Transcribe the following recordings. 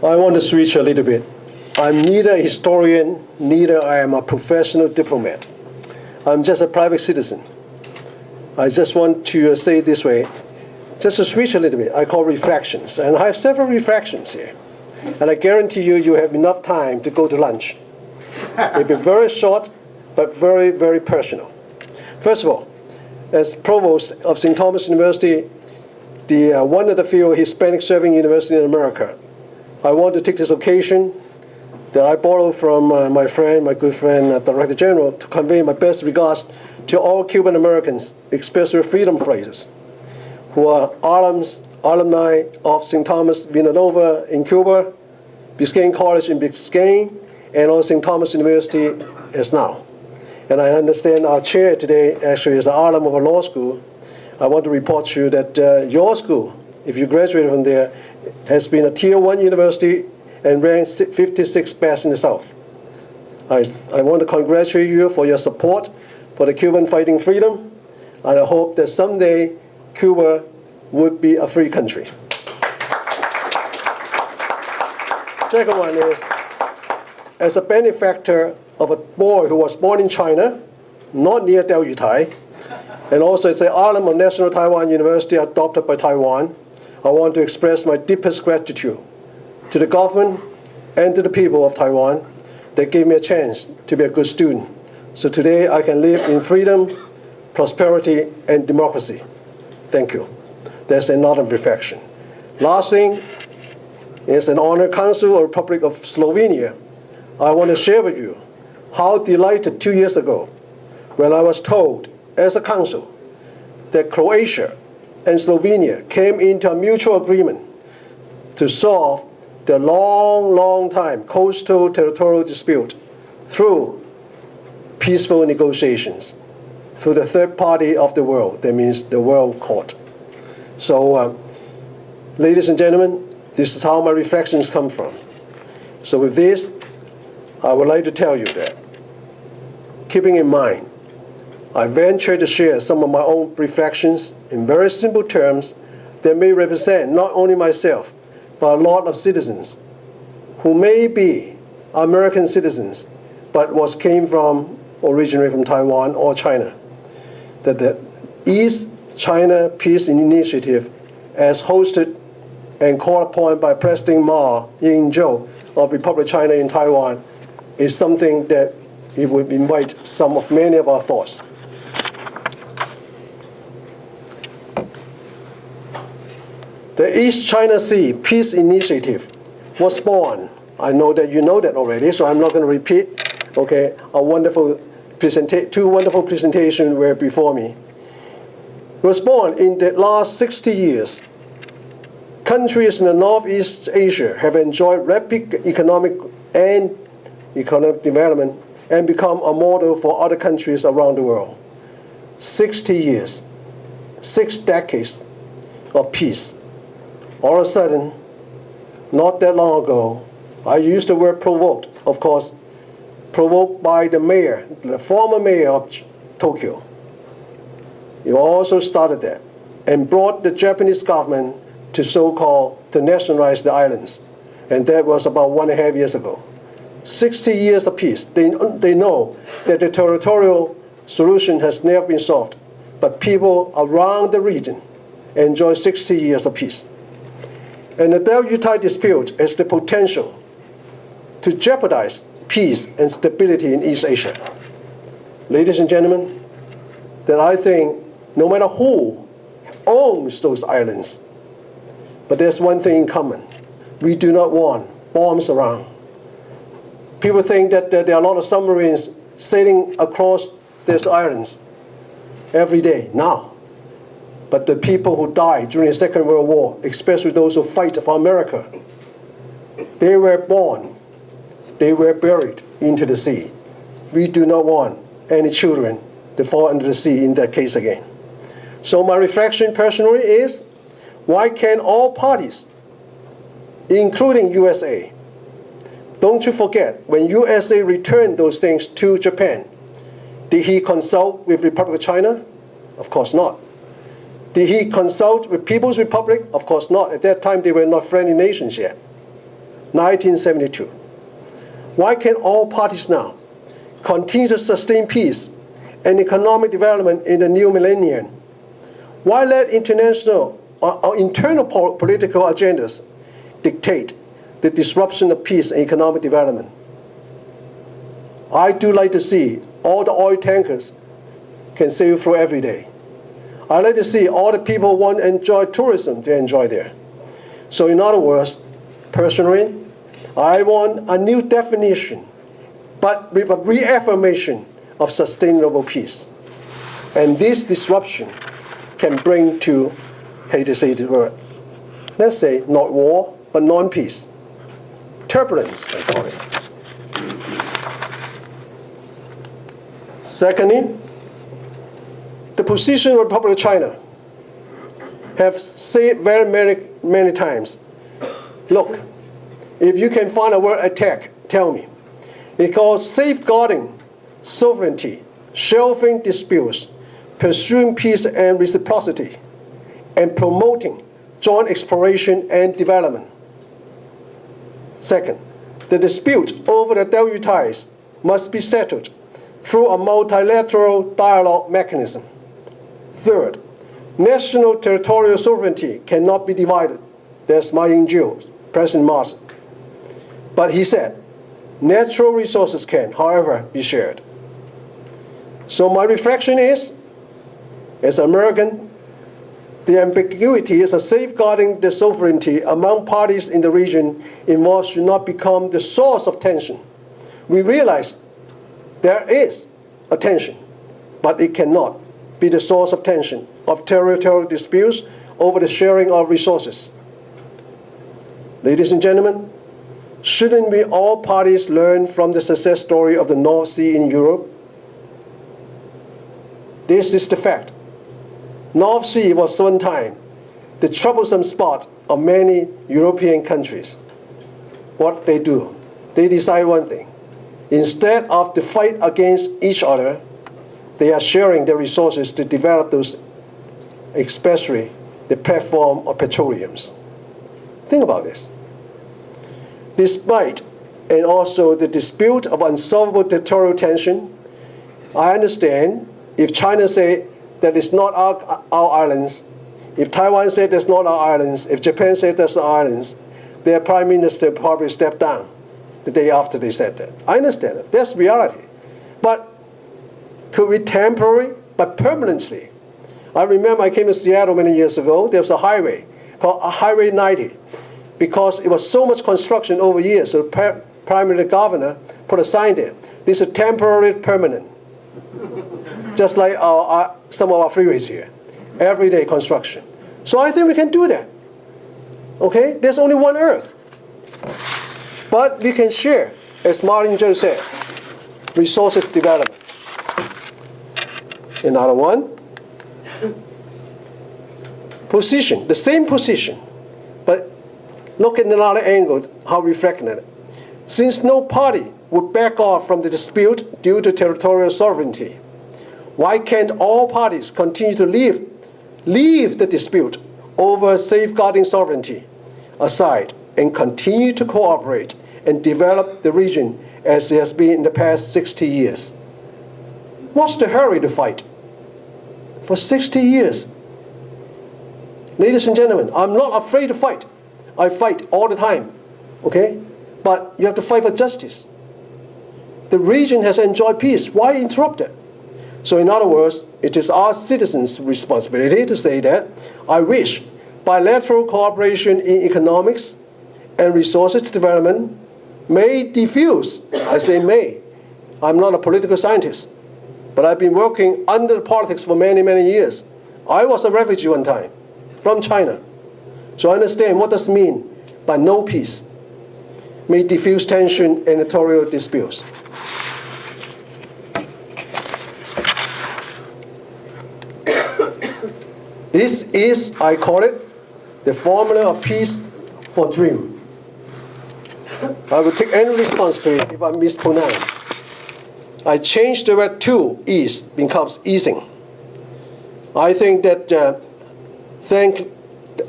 I want to switch a little bit. I'm neither a historian, neither I am a professional diplomat. I'm just a private citizen. I just want to say it this way, just to switch a little bit, I call reflections. And I have several reflections here. And I guarantee you, you have enough time to go to lunch. It'll be very short, but very, very personal. First of all, as Provost of St. Thomas University, one of the few Hispanic serving universities in America, I want to take this occasion that I borrow from my friend, my good friend, Director General, to convey my best regards to all Cuban Americans, especially freedom fighters, who are alumni of St. Thomas Villanova in Cuba, Biscayne College in Biscayne, and also St. Thomas University as now. And I understand our chair today actually is an alum of a law school. I want to report to you that your school, if you graduated from there, has been a Tier 1 university and ranked 56th best in the South. I want to congratulate you for your support for the Cuban fighting freedom, and I hope that someday Cuba would be a free country. Second one is, as a benefactor of a boy who was born in China, not near Diaoyutai, and also as an alum of National Taiwan University adopted by Taiwan, I want to express my deepest gratitude to the government and to the people of Taiwan that gave me a chance to be a good student. So today I can live in freedom, prosperity, and democracy. Thank you. That's another reflection. Last thing is an Honorary Consul of the Republic of Slovenia. I want to share with you how delighted 2 years ago when I was told as a consul that Croatia and Slovenia came into a mutual agreement to solve the long time coastal territorial dispute through peaceful negotiations, through the third party of the world, that means the World Court. So, ladies and gentlemen, this is how my reflections come from. So with this, I would like to tell you that, keeping in mind, I venture to share some of my own reflections in very simple terms that may represent not only myself, but a lot of citizens who may be American citizens, but came from originally from Taiwan or China. That the East China Peace Initiative, as hosted and called upon by President Ma Ying-jeou of Republic of China in Taiwan, is something that it would invite many of our thoughts. The East China Sea Peace Initiative was born. I know that you know that already, so I'm not going to repeat. Okay, two wonderful presentations were before me. It was born in the last 60 years. Countries in the Northeast Asia have enjoyed rapid economic development and become a model for other countries around the world. 60 years, 6 decades of peace. All of a sudden, not that long ago, I used the word provoked, of course, provoked by the mayor, the former mayor of Tokyo. He also started that and brought the Japanese government to to nationalize the islands. And that was about 1.5 years ago. 60 years of peace. They know that the territorial solution has never been solved, but people around the region enjoy 60 years of peace. And the Diaoyutai dispute has the potential to jeopardize peace and stability in East Asia. Ladies and gentlemen, that I think no matter who owns those islands, but there's one thing in common. We do not want bombs around. People think that there are a lot of submarines sailing across these islands every day now. But the people who died during the Second World War, especially those who fight for America, they were born, they were buried into the sea. We do not want any children to fall into the sea in that case again. So my reflection personally is, why can't all parties, including USA, don't you forget, when USA returned those things to Japan, did he consult with Republic of China? Of course not. Did he consult with People's Republic? Of course not. At that time, they were not friendly nations yet. 1972. Why can't all parties now continue to sustain peace and economic development in the new millennium? Why let international or internal political agendas dictate the disruption of peace and economic development? I do like to see all the oil tankers can sail through every day. I like to see all the people who want to enjoy tourism, they enjoy there. So in other words, personally, I want a new definition, but with a reaffirmation of sustainable peace. And this disruption can bring to, hate to say the word, let's say not war, but non-peace. Turbulence, I call it. Secondly, the position of the Republic of China have said very many times, look, if you can find a word attack, tell me. Because safeguarding sovereignty, shelving disputes, pursuing peace and reciprocity, and promoting joint exploration and development. Second, the dispute over the Diaoyutai must be settled through a multilateral dialogue mechanism. Third, national territorial sovereignty cannot be divided. That's Ma Ying-jeou, President Mars. But he said, natural resources can, however, be shared. So my reflection is, as an American, the ambiguity is safeguarding the sovereignty among parties in the region involved should not become the source of tension. We realize there is a tension, but it cannot be the source of tension, of territorial disputes over the sharing of resources. Ladies and gentlemen, shouldn't we all parties learn from the success story of the North Sea in Europe? This is the fact. North Sea was one time the troublesome spot of many European countries. What they do, they decide one thing. Instead of the fight against each other, they are sharing their resources to develop those, especially the platform of petroleums. Think about this. Despite and also the dispute of unsolvable territorial tension, I understand if China say that it's not our islands, if Taiwan said that's not our islands, if Japan said that's our islands, their prime minister probably stepped down the day after they said that. I understand it. That's reality. But could we temporarily, but permanently? I remember I came to Seattle many years ago. There was a highway called Highway 90 because it was so much construction over years. So the primary governor put a sign there. This is temporary, permanent. Just like some of our freeways here. Everyday construction. So I think we can do that. Okay? There's only one Earth. But we can share, as Martin Joe said, resources development. Another one. Position, the same position. But look at another angle, how we reflect it. Since no party would back off from the dispute due to territorial sovereignty, why can't all parties continue to leave the dispute over safeguarding sovereignty aside and continue to cooperate and develop the region as it has been in the past 60 years? What's the hurry to fight? For 60 years. Ladies and gentlemen, I'm not afraid to fight. I fight all the time, okay? But you have to fight for justice. The region has enjoyed peace. Why interrupt it? So in other words, it is our citizens' responsibility to say that I wish bilateral cooperation in economics and resources development may diffuse. I say may. I'm not a political scientist, but I've been working under the politics for many, many years. I was a refugee one time from China. So I understand what does it mean by no peace. May diffuse tension and territorial disputes. This is, I call it, the formula of peace for dream. I will take any responsibility if I mispronounce. I changed the word to ease becomes easing. I think that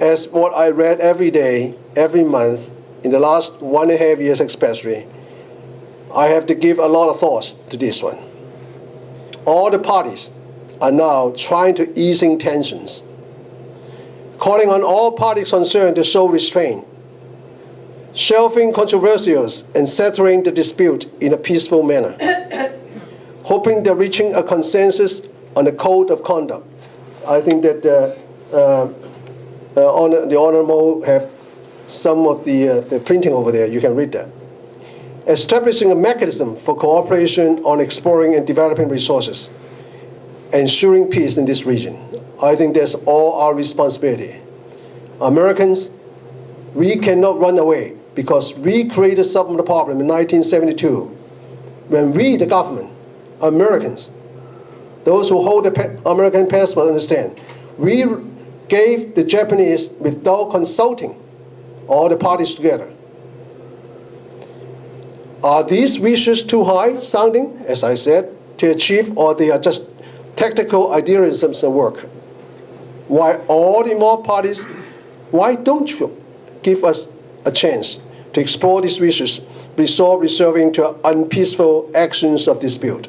as what I read every day, every month, in the last 1.5 years especially, I have to give a lot of thoughts to this one. All the parties are now trying to easing tensions, calling on all parties concerned to show restraint, shelving controversies and settling the dispute in a peaceful manner, hoping they're reaching a consensus on a code of conduct. I think that the Honorable have some of the printing over there. You can read that. Establishing a mechanism for cooperation on exploring and developing resources, ensuring peace in this region. I think that's all our responsibility. Americans, we cannot run away because we created some of the problem in 1972 when we, the government, Americans, those who hold the American passport understand, we gave the Japanese without consulting all the parties together. Are these wishes too high sounding, as I said, to achieve, or they are just tactical idealisms at work? Why all the involved parties, why don't you give us a chance to explore these wishes, reserving to unpeaceful actions of dispute?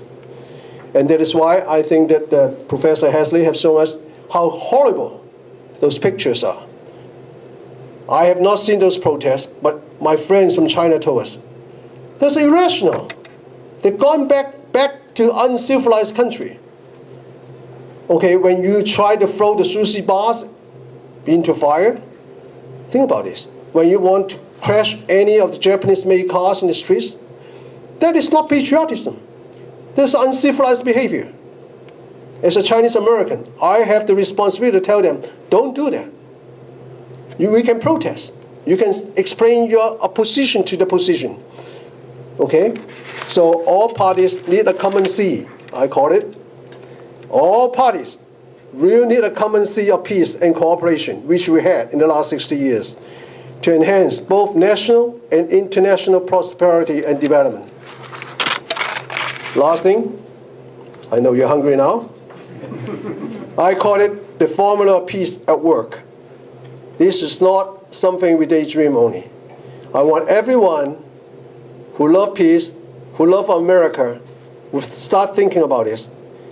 And that is why I think that Professor Hasley has shown us how horrible those pictures are. I have not seen those protests, but my friends from China told us, that's irrational. They've gone back to uncivilized country. Okay, when you try to throw the sushi bars into fire, think about this. When you want to crash any of the Japanese-made cars in the streets, that is not patriotism. That's uncivilized behavior. As a Chinese American, I have the responsibility to tell them, don't do that. We can protest. You can explain your opposition to the position. Okay? So all parties need a common sea, I call it. All parties really need a common sea of peace and cooperation, which we had in the last 60 years, to enhance both national and international prosperity and development. Last thing, I know you're hungry now. I call it the formula of peace at work. This is not something we daydream only. I want everyone who love peace, who love America, will start thinking about this.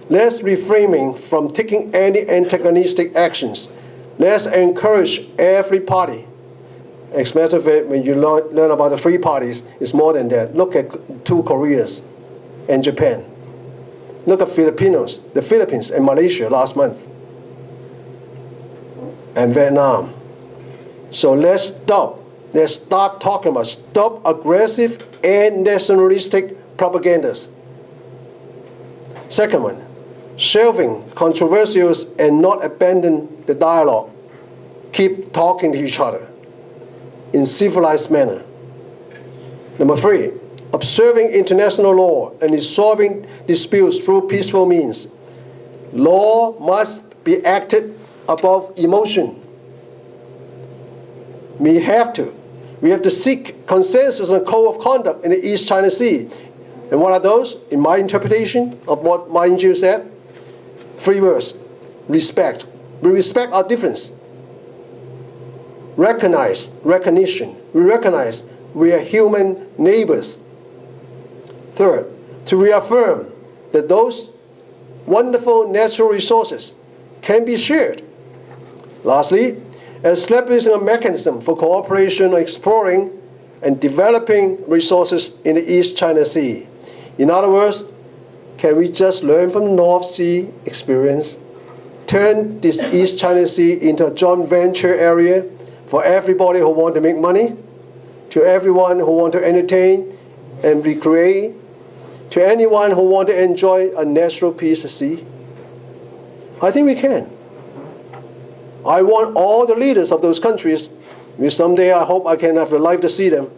Let's reframing from taking any antagonistic actions. Let's encourage every party. As a matter of fact, when you learn about the three parties, it's more than that. Look at two Koreas and Japan. Look at the Philippines and Malaysia last month. And Vietnam. So let's stop. Let's start talking about stop aggressive and nationalistic propagandas. Second one, shelving controversies and not abandon the dialogue. Keep talking to each other in civilized manner. Number three, observing international law and resolving disputes through peaceful means. Law must be acted above emotion. We have to seek consensus on a code of conduct in the East China Sea. And what are those? In my interpretation of what my engineer said, 3 words: respect. We respect our difference. Recognition. We recognize we are human neighbors. Third, to reaffirm that those wonderful natural resources can be shared. Lastly, establishing a mechanism for cooperation on exploring and developing resources in the East China Sea. In other words, can we just learn from the North Sea experience, turn this East China Sea into a joint venture area for everybody who want to make money, to everyone who want to entertain and recreate, to anyone who want to enjoy a natural peace of sea? I think we can. I want all the leaders of those countries, which someday I hope I can have the life to see them,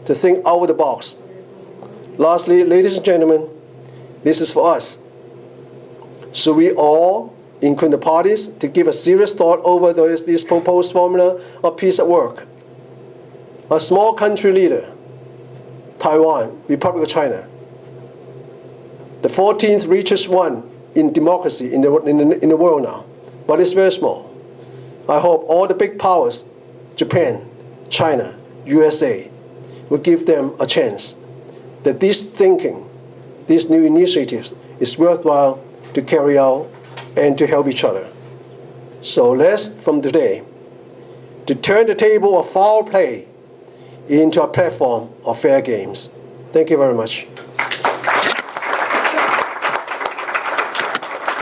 to think out of the box. Lastly, ladies and gentlemen, this is for us. So we all, including the parties, to give a serious thought over this proposed formula of peace at work. A small country leader, Taiwan, Republic of China, the 14th richest one in democracy in the world now, but it's very small. I hope all the big powers, Japan, China, USA will give them a chance that this thinking, these new initiatives is worthwhile to carry out and to help each other. So let's, from today, to turn the table of foul play into a platform of fair games. Thank you very much.